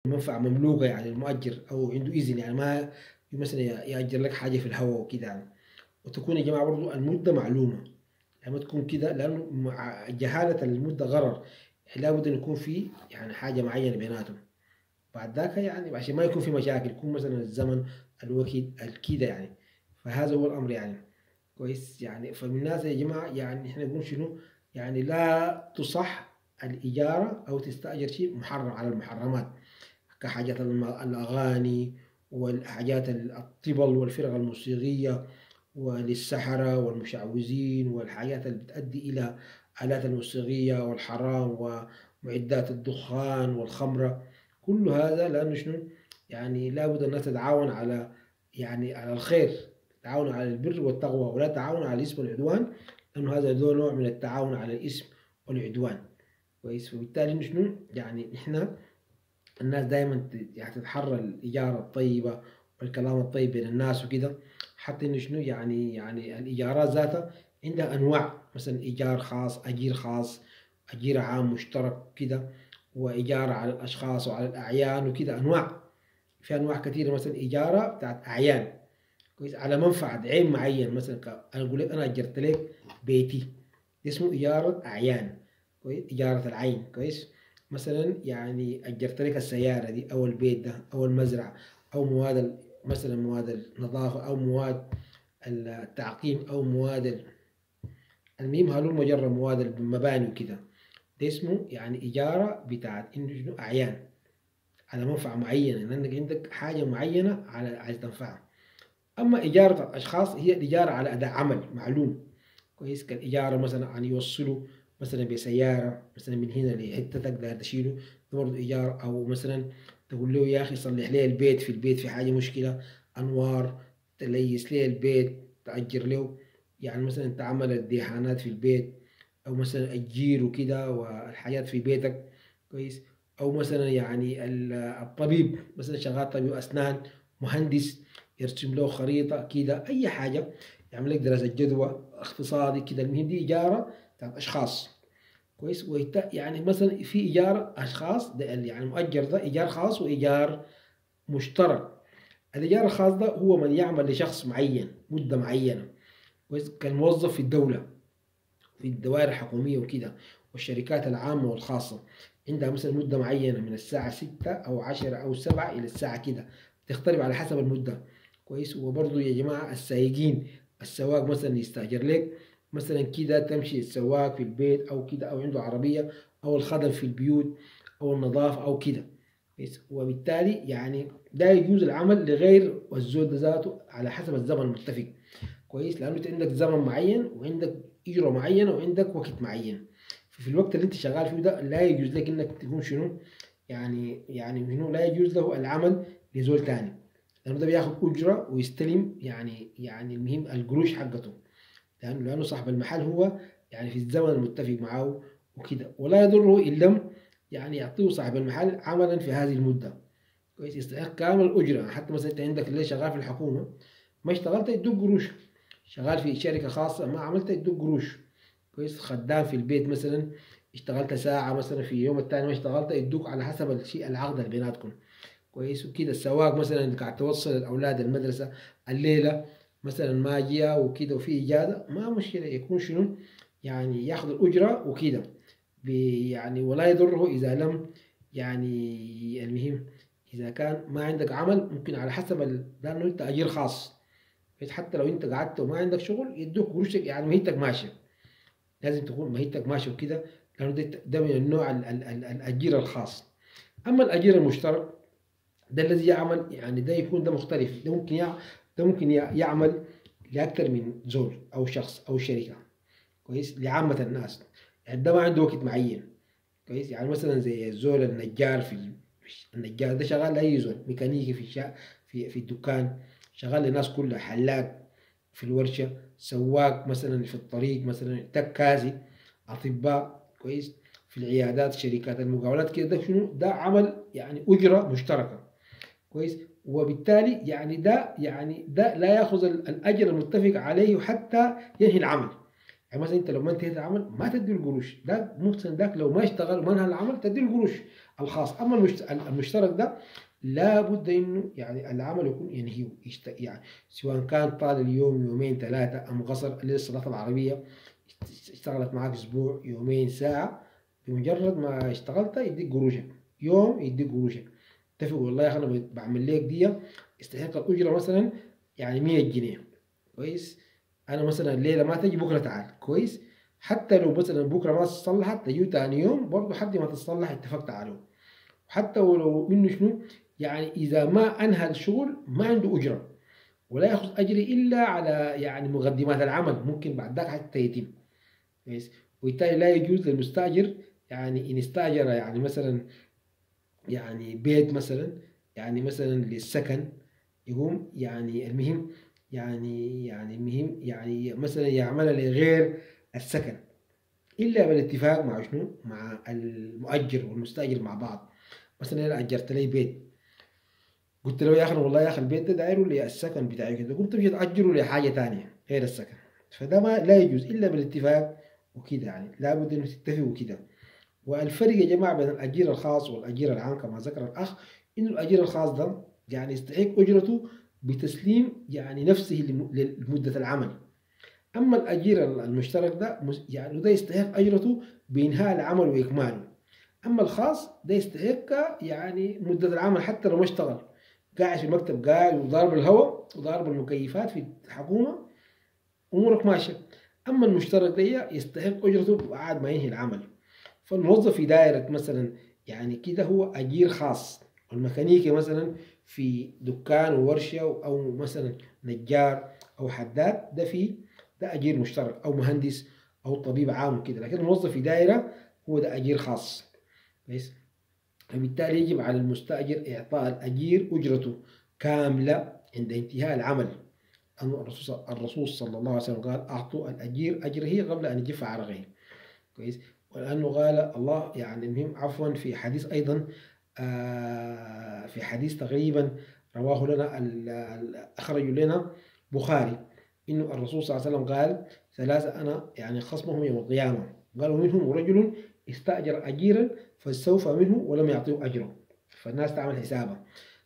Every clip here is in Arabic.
منفعة مملوكة يعني المؤجر أو عنده إذن، يعني ما مثلا يأجر لك حاجة في الهواء وكده يعني. وتكون يا جماعة برضو المدة معلومة، يعني ما تكون كده، لأنه مع جهالة المدة غرر. يعني لابد أن يكون في يعني حاجة معينة بيناتهم، بعد ذاك يعني عشان ما يكون في مشاكل، يكون مثلا الزمن الوقت الكده يعني. فهذا هو الأمر يعني. كويس يعني. فمن الناس يا جماعة يعني احنا نقول شنو، يعني لا تصح الإجارة أو تستأجر شيء محرم على المحرمات، كحاجات الأغاني والحاجات الطبل والفرق الموسيقية وللسحرة والمشعوذين والحاجات اللي بتؤدي إلى آلات الموسيقية والحرام ومعدات الدخان والخمرة. كل هذا لأنه شنو، يعني لابد الناس تتعاون على يعني على الخير، تعاون على البر والتقوى، ولا تعاون على الإثم والعدوان، لأنه هذا نوع من التعاون على الإثم والعدوان. كويس. فبالتالي شنو يعني إحنا الناس دايما يعني تتحرى الإيجار الطيبة والكلام الطيب بين الناس وكده. حتى إنه شنو يعني الإيجارات ذاتها عندها أنواع، مثلا إيجار خاص، أجير خاص، أجير عام مشترك كده، وإيجار على الأشخاص وعلى الأعيان وكده أنواع. في أنواع كثيرة، مثلا إيجارة بتاعت أعيان، كويس، على منفعة عين معين، مثلا أنا أقول لك أنا أجرت لك بيتي، اسمه إجارة أعيان. كويس، إجارة العين. كويس. مثلا يعني أجرت لك السيارة دي أو البيت ده أو المزرعة أو مثلا مواد النظافة أو مواد التعقيم أو مواد المهم هلول مجرد مواد المباني وكده. ده اسمه يعني إجارة بتاعت إنه شنو أعيان، على منفعة معينة، لأنك عندك حاجة معينة على عايز تنفعها. أما إجارة الأشخاص هي الإجارة على أداء عمل معلوم. كويس، كالإجارة مثلا أن يوصلوا مثلا بسيارة مثلا من هنا لحتتك داير تشيله، ده برضه إيجار. أو مثلا تقول له يا أخي صلح لي البيت، في البيت في حاجة مشكلة، أنوار، تليس لي البيت، تأجر له. يعني مثلا أنت عمل الديحانات في البيت، أو مثلا الجير وكده والحاجات في بيتك. كويس. أو مثلا يعني الطبيب مثلا شغال طبيب أسنان، مهندس، يرسم له خريطة كده أي حاجة، يعمل لك دراسة جدوى اقتصادي كده. المهم دي إيجارة بتاعت أشخاص. كويس. يعني مثلا في إيجار أشخاص ده اللي يعني مؤجر، ده إيجار خاص وإيجار مشترك. الإيجار الخاص ده هو من يعمل لشخص معين مدة معينة، كويس، كالموظف في الدولة في الدوائر الحكومية وكده، والشركات العامة والخاصة، عندها مثلا مدة معينة من الساعة 6 أو 10 أو 7 إلى الساعة كده، تختلف على حسب المدة. كويس. وبرضه يا جماعة السائقين، السواق مثلا يستأجر لك مثلا كده تمشي السواق في البيت أو كده، أو عنده عربية، أو الخدم في البيوت، أو النظافة أو كده. كويس. وبالتالي يعني ده يجوز العمل لغير والزول ذاته على حسب الزمن المتفق. كويس. لانه انت عندك زمن معين وعندك اجره معينه وعندك وقت معين. في الوقت اللي انت شغال فيه ده لا يجوز لك انك تكون شنو، يعني شنو لا يجوز له العمل لزول تاني، لانه ده بياخد اجره ويستلم يعني المهم القروش حقته، لانه صاحب المحل هو يعني في الزمن المتفق معه وكده. ولا يضره ان لم يعني يعطيه صاحب المحل عملا في هذه المده. كويس، يستحق كامل الاجره. حتى مثلا انت عندك اللي شغال في الحكومه ما اشتغلت يدوك قروش، شغال في شركة خاصة ما عملت يدوك قروش. كويس. خدام في البيت مثلا اشتغلت ساعة مثلا في يوم التاني ما اشتغلت يدوك على حسب الشيء العقد اللي بيناتكم. كويس. وكده السواق مثلا اللي قاعد توصل الأولاد المدرسة الليلة مثلا ما جيا وكده وفي إجازة ما مشكلة، يكون شنو يعني ياخذ الأجرة وكده. يعني ولا يضره إذا لم يعني المهم إذا كان ما عندك عمل ممكن على حسب لأنه أنت أجير خاص، بحيث حتى لو انت قعدت وما عندك شغل يدوك قروشك، يعني مهيتك ماشيه. لازم تكون مهيتك ماشيه وكده، لانه ده من النوع الاجير الخاص. اما الاجير المشترك ده الذي يعمل يعني ده يكون ده مختلف، ده ممكن يعمل لاكثر من زول او شخص او شركه. كويس. لعامه الناس، يعني ده ما عنده وقت معين. كويس. يعني مثلا زي الزول النجار النجار ده شغال لاي زول، ميكانيكي في الدكان، شغال للناس كلها، حلاق في الورشة، سواق مثلا في الطريق، مثلا تكازي، أطباء. كويس. في العيادات، شركات المقاولات كده، ده شنو ده عمل يعني أجرة مشتركة. كويس. وبالتالي يعني ده لا يأخذ الأجر المتفق عليه حتى ينهي العمل. يعني مثلا انت لو ما انتهيت العمل ما تدي القروش، ده ممكن ذاك لو ما اشتغل وما انهى العمل تدي القروش الخاص. اما المشترك ده لابد انه يعني العمل يكون ينهيه يعني سواء كان طال اليوم يومين ثلاثه ام قصر. للصلاه العربيه اشتغلت معاك اسبوع يومين ساعه، بمجرد ما اشتغلت يديك قروشك، يوم يديك قروشك. اتفق والله يا اخي انا بعمل لك دي استحق الاجره مثلا يعني 100 جنيه، كويس. انا مثلا الليله ما تجي بكره تعال، كويس. حتى لو مثلا بكره ما تصلحت تجي تاني يوم برضه حد ما تتصلح اتفقت عليه. حتى ولو انه شنو يعني اذا ما انهى الشغل ما عنده اجره، ولا ياخذ اجر الا على يعني مقدمات العمل، ممكن بعد ذاك حتى يتم، كويس. وبالتالي لا يجوز للمستاجر يعني ان استاجر يعني مثلا يعني بيت مثلا، يعني مثلا للسكن، يقوم يعني المهم يعني المهم يعني مثلا يعملها لغير السكن إلا بالاتفاق مع شنو؟ مع المؤجر والمستأجر مع بعض. مثلا أنا أجرت لي بيت، قلت له يا أخي والله يا أخي البيت ده دايره للسكن بتاعي كده، قلت تمشي تأجره لحاجة تانية غير السكن، فده ما لا يجوز إلا بالاتفاق وكده، يعني لابد إنه تتفقوا كده. والفرق يا جماعة بين الأجير الخاص والأجير العام كما ذكر الأخ، إنه الأجير الخاص ده يعني يستحق أجرته بتسليم يعني نفسه لمدة العمل. أما الأجير المشترك ده يعني ده يستحق أجرته بإنهاء العمل وإكماله. أما الخاص ده يستحق يعني مدة العمل حتى لو ما اشتغل، قاعد في المكتب قاعد وضارب الهواء وضارب المكيفات في الحكومة أمورك ماشية. أما المشترك ده يستحق أجرته بعد ما ينهي العمل. فالموظف في دائرة مثلا يعني كده هو أجير خاص، والميكانيكي مثلا في دكان وورشة أو مثلا نجار أو حداد ده أجير مشترك، أو مهندس أو طبيب عام كده. لكن الموظف في دائرة هو ده أجير خاص، كويس. فبالتالي يجب على المستأجر إعطاء الأجير أجرته كاملة عند انتهاء العمل. أن الرسول صلى الله عليه وسلم قال أعطوا الأجير أجره قبل أن يجف عرقه، كويس. ولأنه قال الله يعني المهم عفوا في حديث أيضا في حديث تقريبا رواه لنا أخرج لنا بخاري، إنه الرسول صلى الله عليه وسلم قال ثلاثة أنا يعني خصمهم يوم القيامة، قالوا منهم رجل استأجر أجيرا فاستوفى منه ولم يعطيه أجره، فالناس تعمل حسابها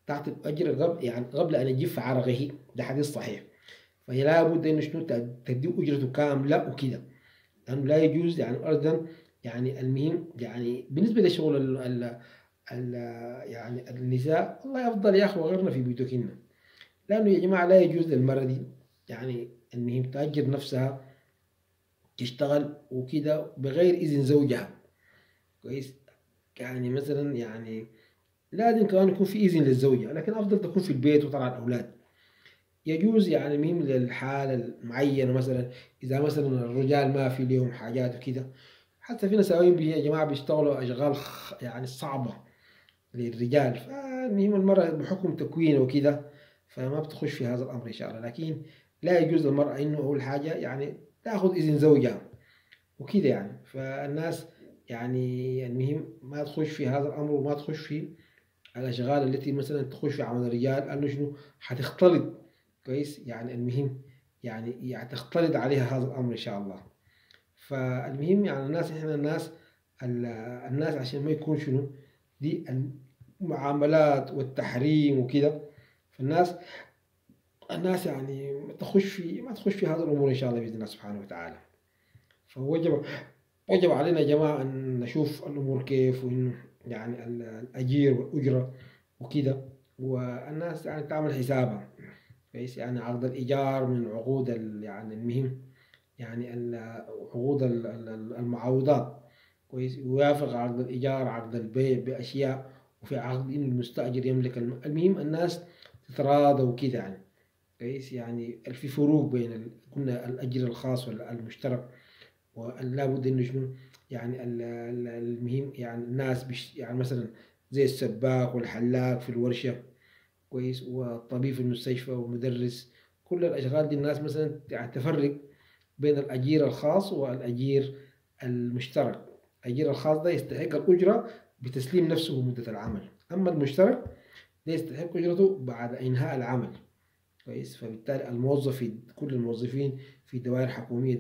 تعطي أجر قبل يعني قبل أن يجف عرقه، ده حديث صحيح. فلا بد إنه شنو تديه أجرته كاملة وكده، لأنه لا يجوز يعني أيضا يعني المهم يعني بالنسبة لشغل ال يعني النساء الله يفضل يا أخي وغيرنا في بيوتكن، لأنه يا جماعة لا يجوز للمرأة دي يعني المهم تأجر نفسها تشتغل وكده بغير إذن زوجها، كويس. يعني مثلا يعني لازم كمان يكون في إذن للزوجة، لكن أفضل تكون في البيت وطلع الأولاد. يجوز يعني مهم للحالة المعينة مثلا إذا مثلا الرجال ما في لهم حاجات وكده. حتى في نساوين يا جماعة بيشتغلوا أشغال يعني صعبة للرجال، فالمهم المرأة بحكم تكوين وكده فما بتخش في هذا الأمر إن شاء الله. لكن لا يجوز للمرأة إنه أول حاجة يعني تأخذ إذن زوجها وكده يعني. فالناس يعني المهم ما تخش في هذا الأمر وما تخش في الأشغال التي مثلا تخش في عمل الرجال، لأنه شنو حتختلط، كويس. يعني المهم يعني تختلط عليها هذا الأمر إن شاء الله. فالمهم يعني الناس إحنا الناس عشان ما يكون شنو دي المعاملات والتحريم وكده، فالناس يعني ما تخش في هذه الأمور إن شاء الله بإذن الله سبحانه وتعالى. وجب علينا يا جماعة أن نشوف الأمور كيف، وإنه يعني الأجير والأجرة وكده، والناس يعني تعمل حسابها، كويس. يعني عقد الإيجار من عقود يعني المهم يعني عقود المعاوضات، كويس. يوافق عقد الإيجار عقد البيع بأشياء، وفي عقد إن المستأجر يملك المهم الناس تتراضى وكده يعني، كويس. يعني في فروق بين قلنا الأجر الخاص والمشترك. ولا بد إنه شنو يعني المهم يعني الناس يعني مثلا زي السباك والحلاق في الورشة، كويس، والطبيب في المستشفى والمدرس، كل الأشغال دي الناس مثلا يعني تفرق بين الأجير الخاص والأجير المشترك. الأجير الخاص ده يستحق الأجرة بتسليم نفسه مدة العمل، أما المشترك ده يستحق أجرته بعد إنهاء العمل، كويس. فبالتالي الموظف كل الموظفين في دوائر حكومية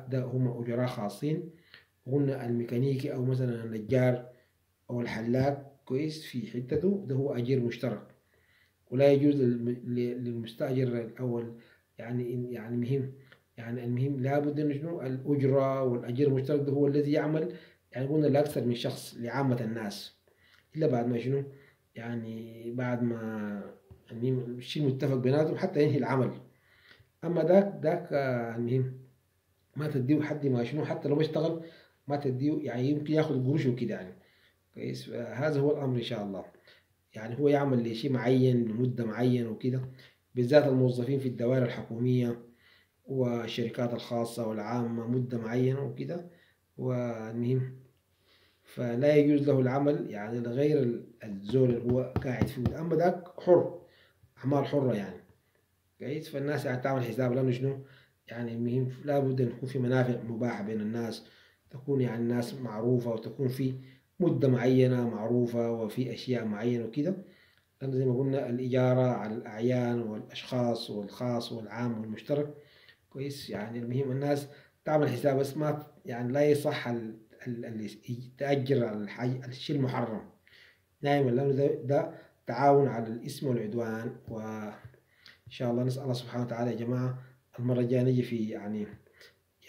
ده هم أجراء خاصين. وقلنا الميكانيكي أو مثلا النجار أو الحلاق كويس في حتته ده هو أجير مشترك. ولا يجوز للمستأجر الأول يعني مهم، يعني المهم لابد إنه شنو الأجرة والأجير المشترك ده هو الذي يعمل يعني قلنا لأكثر من شخص لعامة الناس، إلا بعد ما شنو يعني بعد ما المهم الشيء متفق بيناتهم حتى ينهي العمل. أما ذاك المهم ما تديه حد ما شنو حتى لو بيشتغل ما تديه يعني يمكن ياخد قروش وكده يعني كويس. هذا هو الأمر إن شاء الله. يعني هو يعمل لشيء معين لمدة معينة وكده، بالذات الموظفين في الدوائر الحكومية والشركات الخاصة والعامة مدة معينة وكده. والمهم فلا يجوز له العمل يعني لغير الزول اللي هو قاعد فيه. أما ذاك حر، أعمال حرة يعني كويس. فالناس يعني تعمل حساب لأنه شنو يعني المهم لابد أن يكون في منافع مباحة بين الناس، تكون يعني الناس معروفة وتكون في مدة معينة معروفة وفي أشياء معينة وكده. لأن زي ما قلنا الإجارة على الأعيان والأشخاص والخاص والعام والمشترك كويس. يعني المهم الناس تعمل حساب بس ما يعني لا يصح اللي تأجر على الشيء المحرم دائما، لأنه ده تعاون على الإثم والعدوان. وإن شاء الله نسأل الله سبحانه وتعالى يا جماعة المرة الجاية نجي في يعني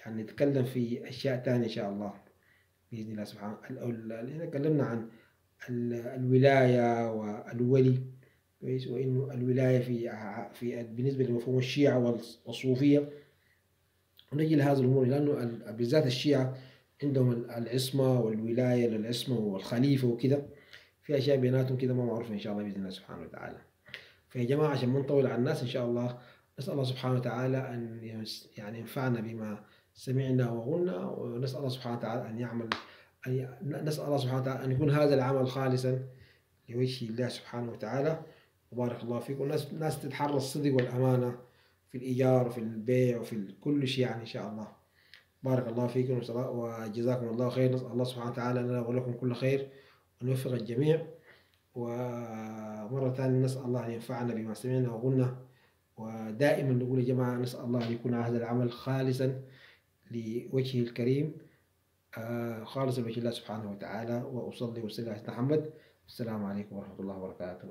نتكلم في أشياء تانية إن شاء الله بإذن الله سبحانه. اللي تكلمنا عن الولاية والولي كويس، وإنه الولاية في بالنسبة لمفهوم الشيعة والصوفية. ونجي لهذه الأمور لأنه بالذات الشيعة عندهم العصمة والولاية للعصمة والخليفة وكده، في أشياء بيناتهم كده ما معروفة إن شاء الله بإذن الله سبحانه وتعالى. فيا جماعة عشان ما نطول على الناس إن شاء الله نسأل الله سبحانه وتعالى أن يعني ينفعنا بما سمعنا وقلنا، ونسأل الله سبحانه وتعالى أن يعمل نسأل الله سبحانه وتعالى أن يكون هذا العمل خالصا لوجه الله سبحانه وتعالى. وبارك الله فيكم. ناس تتحرى الصدق والأمانة في الإيجار وفي البيع وفي كل شيء يعني إن شاء الله. بارك الله فيكم وجزاكم الله خير. نسأل الله سبحانه وتعالى لنا ولكم كل خير ونوفق الجميع. ومرة ثانية نسأل الله أن ينفعنا بما سمعنا وقلنا. ودائما نقول يا جماعة نسأل الله أن يكون هذا العمل خالصا لوجهه الكريم، خالصا لوجه الله سبحانه وتعالى. وأصلي وسلم على محمد. السلام عليكم ورحمة الله وبركاته.